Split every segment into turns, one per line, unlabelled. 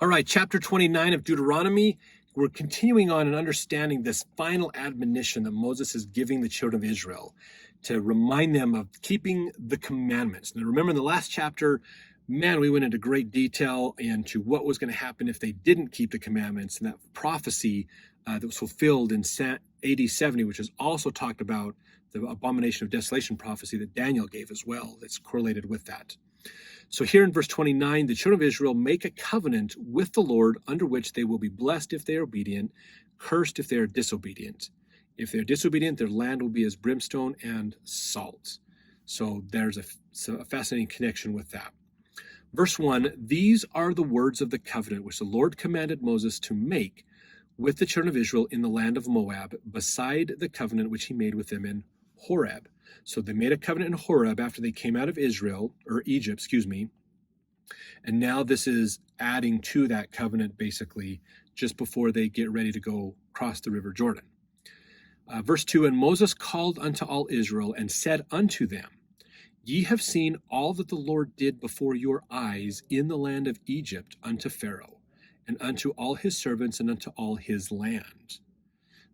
All right, chapter 29 of Deuteronomy. We're continuing on and understanding this final admonition that Moses is giving the children of Israel to remind them of keeping the commandments. Now, remember in the last chapter, man, we went into great detail into what was going to happen if they didn't keep the commandments, and that prophecy that was fulfilled in AD 70, which is also talked about the abomination of desolation prophecy that Daniel gave as well, that's correlated with that. So here in verse 29, the children of Israel make a covenant with the Lord under which they will be blessed if they are obedient, cursed if they are disobedient. If they are disobedient, their land will be as brimstone and salt. So there's a fascinating connection with that. Verse 1, these are the words of the covenant which the Lord commanded Moses to make with the children of Israel in the land of Moab, beside the covenant which he made with them in Horeb. So they made a covenant in Horeb after they came out of Egypt, and now this is adding to that covenant basically just before they get ready to go cross the river Jordan. Verse 2, and Moses called unto all Israel and said unto them, ye have seen all that the Lord did before your eyes in the land of Egypt unto Pharaoh, and unto all his servants, and unto all his land.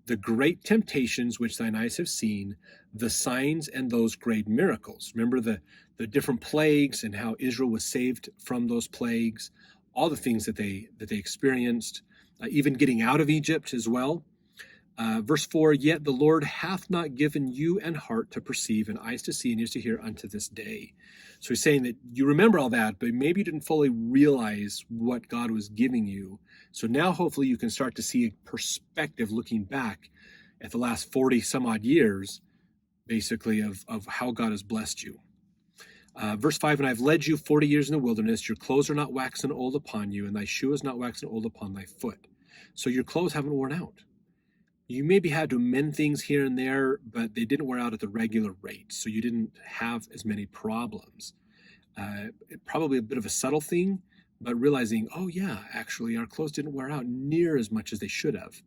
The great temptations which thine eyes have seen, the signs and those great miracles. Remember the different plagues and how Israel was saved from those plagues, all the things that they experienced, even getting out of Egypt as well. Verse 4, yet the Lord hath not given you an heart to perceive, and eyes to see, and ears to hear unto this day. So he's saying that you remember all that, but maybe you didn't fully realize what God was giving you. So now hopefully you can start to see a perspective looking back at the last 40 some odd years, basically, of how God has blessed you. Verse 5, and I've led you 40 years in the wilderness. Your clothes are not waxen old upon you, and thy shoe is not waxen old upon thy foot. So your clothes haven't worn out. You maybe had to mend things here and there, but they didn't wear out at the regular rate, so you didn't have as many problems. Probably a bit of a subtle thing, but realizing, oh yeah, actually our clothes didn't wear out near as much as they should have,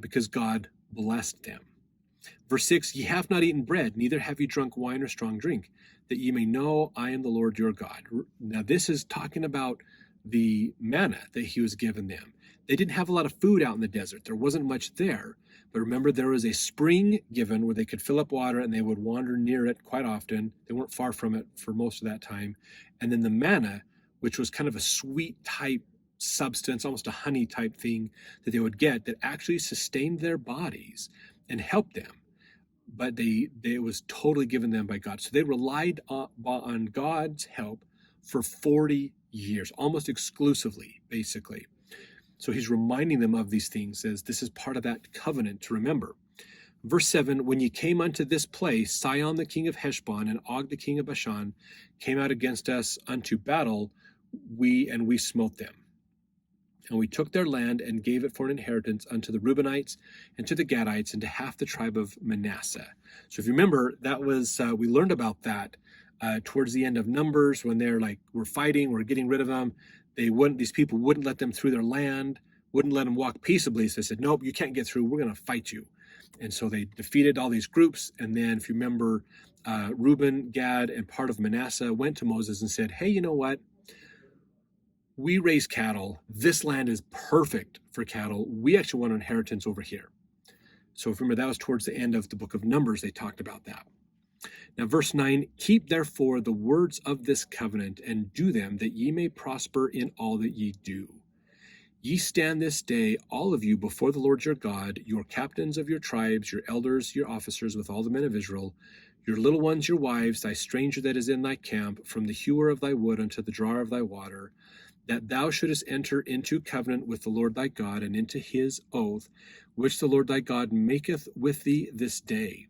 because God blessed them. Verse 6, ye have not eaten bread, neither have ye drunk wine or strong drink, that ye may know I am the Lord your God. Now this is talking about the manna that he was given them. They didn't have a lot of food out in the desert. There wasn't much there. But remember, there was a spring given where they could fill up water, and they would wander near it quite often. They weren't far from it for most of that time. And then the manna, which was kind of a sweet type substance, almost a honey type thing that they would get that actually sustained their bodies and helped them. But it was totally given them by God. So they relied on God's help for 40 years, almost exclusively, basically. So he's reminding them of these things as this is part of that covenant to remember. Verse 7, when ye came unto this place, Sihon the king of Heshbon and Og the king of Bashan came out against us unto battle, we smote them. And we took their land and gave it for an inheritance unto the Reubenites and to the Gadites and to half the tribe of Manasseh. So if you remember, that was we learned about that towards the end of Numbers when they're like, we're fighting, we're getting rid of them. These people wouldn't let them through their land, wouldn't let them walk peaceably. So they said, nope, you can't get through. We're going to fight you. And so they defeated all these groups. And then if you remember, Reuben, Gad, and part of Manasseh went to Moses and said, hey, you know what? We raise cattle. This land is perfect for cattle. We actually want an inheritance over here. So if you remember, that was towards the end of the book of Numbers. They talked about that. Now, verse 9, keep therefore the words of this covenant and do them, that ye may prosper in all that ye do. Ye stand this day, all of you, before the Lord your God, your captains of your tribes, your elders, your officers, with all the men of Israel, your little ones, your wives, thy stranger that is in thy camp, from the hewer of thy wood unto the drawer of thy water, that thou shouldest enter into covenant with the Lord thy God, and into his oath, which the Lord thy God maketh with thee this day,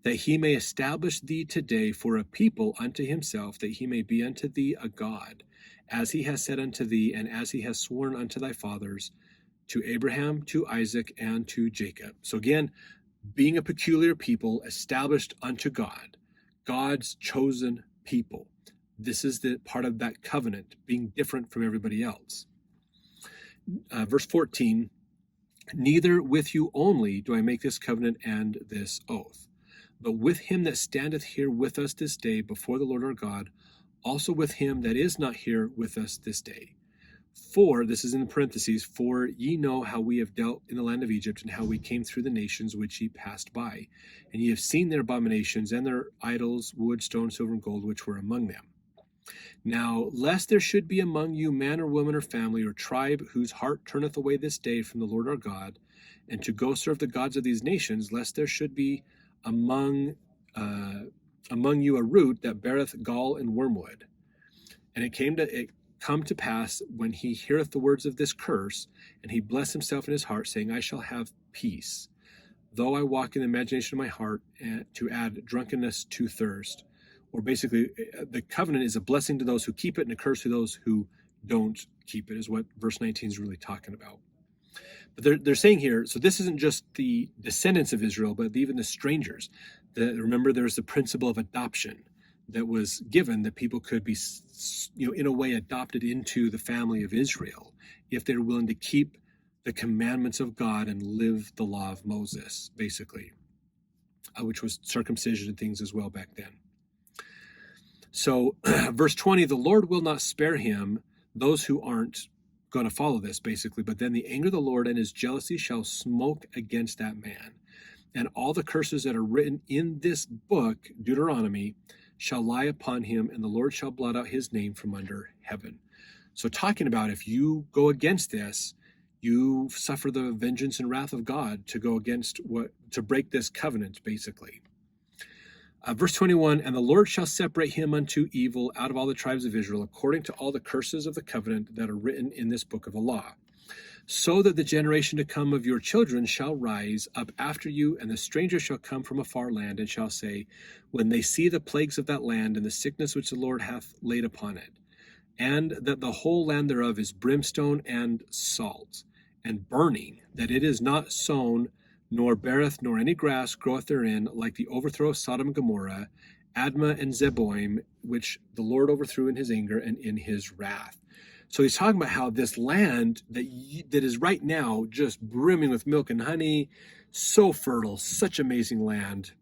that he may establish thee today for a people unto himself, that he may be unto thee a God, as he has said unto thee, and as he has sworn unto thy fathers, to Abraham, to Isaac, and to Jacob. So again, being a peculiar people established unto God, God's chosen people. This is the part of that covenant, being different from everybody else. Verse 14, neither with you only do I make this covenant and this oath, but with him that standeth here with us this day before the Lord our God, also with him that is not here with us this day. For, this is in parentheses, for ye know how we have dealt in the land of Egypt, and how we came through the nations which ye passed by. And ye have seen their abominations, and their idols, wood, stone, silver, and gold, which were among them. Now, lest there should be among you man or woman or family or tribe whose heart turneth away this day from the Lord our God, and to go serve the gods of these nations, lest there should be among you a root that beareth gall and wormwood. And it come to pass, when he heareth the words of this curse, and he bless himself in his heart, saying, I shall have peace, though I walk in the imagination of my heart, and to add drunkenness to thirst. Or basically, the covenant is a blessing to those who keep it and a curse to those who don't keep it, is what verse 19 is really talking about. But they're saying here, so this isn't just the descendants of Israel, but even the strangers. Remember, there's the principle of adoption that was given, that people could be, in a way, adopted into the family of Israel if they're willing to keep the commandments of God and live the law of Moses, basically, which was circumcision and things as well back then. So verse 20, the Lord will not spare him, those who aren't going to follow this, basically, but then the anger of the Lord and his jealousy shall smoke against that man. And all the curses that are written in this book, Deuteronomy, shall lie upon him, and the Lord shall blot out his name from under heaven. So talking about, if you go against this, you suffer the vengeance and wrath of God to break this covenant, basically. Verse 21, and the Lord shall separate him unto evil out of all the tribes of Israel, according to all the curses of the covenant that are written in this book of the law. So that the generation to come of your children shall rise up after you, and the stranger shall come from a far land, and shall say, when they see the plagues of that land, and the sickness which the Lord hath laid upon it, and that the whole land thereof is brimstone and salt, and burning, that it is not sown, nor beareth, nor any grass groweth therein, like the overthrow of Sodom and Gomorrah, Admah and Zeboim, which the Lord overthrew in his anger and in his wrath. So he's talking about how this land that is right now just brimming with milk and honey, so fertile, such amazing land,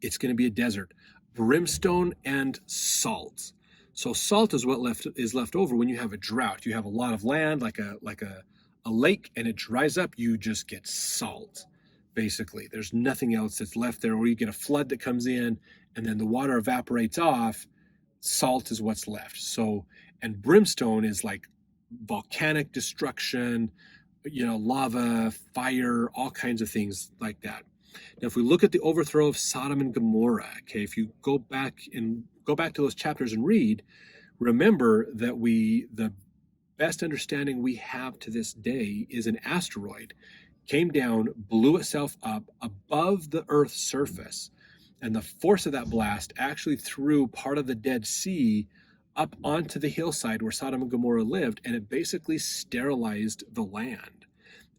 it's going to be a desert, brimstone and salt. So salt is what is left over when you have a drought. You have a lot of land, like a lake, and it dries up, you just get salt. Basically, there's nothing else that's left there. Or you get a flood that comes in, and then the water evaporates off. Salt is what's left. So, and brimstone is like volcanic destruction, lava, fire, all kinds of things like that. Now, if we look at the overthrow of Sodom and Gomorrah, okay, if you go back to those chapters and read, remember that the best understanding we have to this day is an asteroid came down, blew itself up above the Earth's surface, and the force of that blast actually threw part of the Dead Sea up onto the hillside where Sodom and Gomorrah lived, and it basically sterilized the land.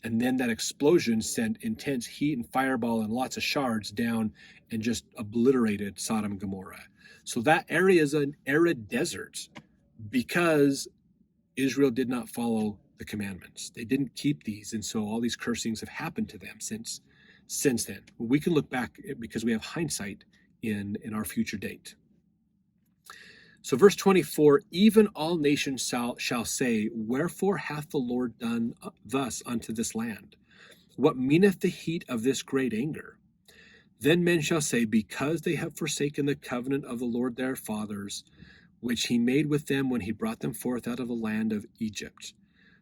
And then that explosion sent intense heat and fireball and lots of shards down and just obliterated Sodom and Gomorrah. So that area is an arid desert because Israel did not follow the commandments. They didn't keep these, and so all these cursings have happened to them since then. We can look back because we have hindsight in our future date. So verse 24, even all nations shall say, wherefore hath the Lord done thus unto this land? What meaneth the heat of this great anger? Then men shall say, because they have forsaken the covenant of the Lord their fathers, which he made with them when he brought them forth out of the land of Egypt.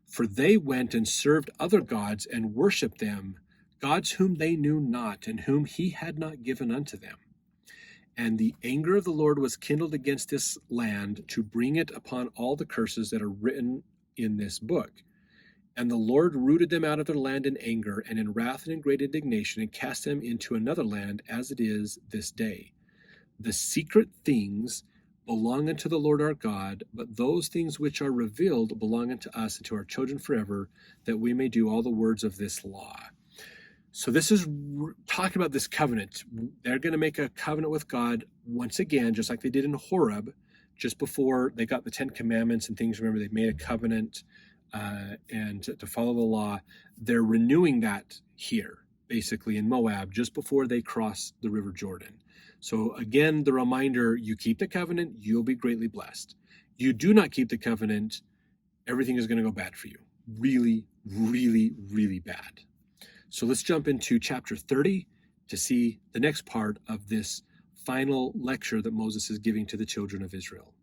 For they went and served other gods and worshipped them, gods whom they knew not, and whom he had not given unto them. And the anger of the Lord was kindled against this land to bring it upon all the curses that are written in this book. And the Lord rooted them out of their land in anger and in wrath and in great indignation, and cast them into another land as it is this day. The secret things belong unto the Lord our God, but those things which are revealed belong unto us and to our children forever, that we may do all the words of this law. So this is talking about this covenant. They're going to make a covenant with God once again, just like they did in Horeb, just before they got the 10 Commandments and things. Remember, they made a covenant and to follow the law. They're renewing that here, basically in Moab, just before they cross the River Jordan. So again, the reminder, you keep the covenant, you'll be greatly blessed. You do not keep the covenant, everything is going to go bad for you. Really, really, really bad. So let's jump into chapter 30 to see the next part of this final lecture that Moses is giving to the children of Israel.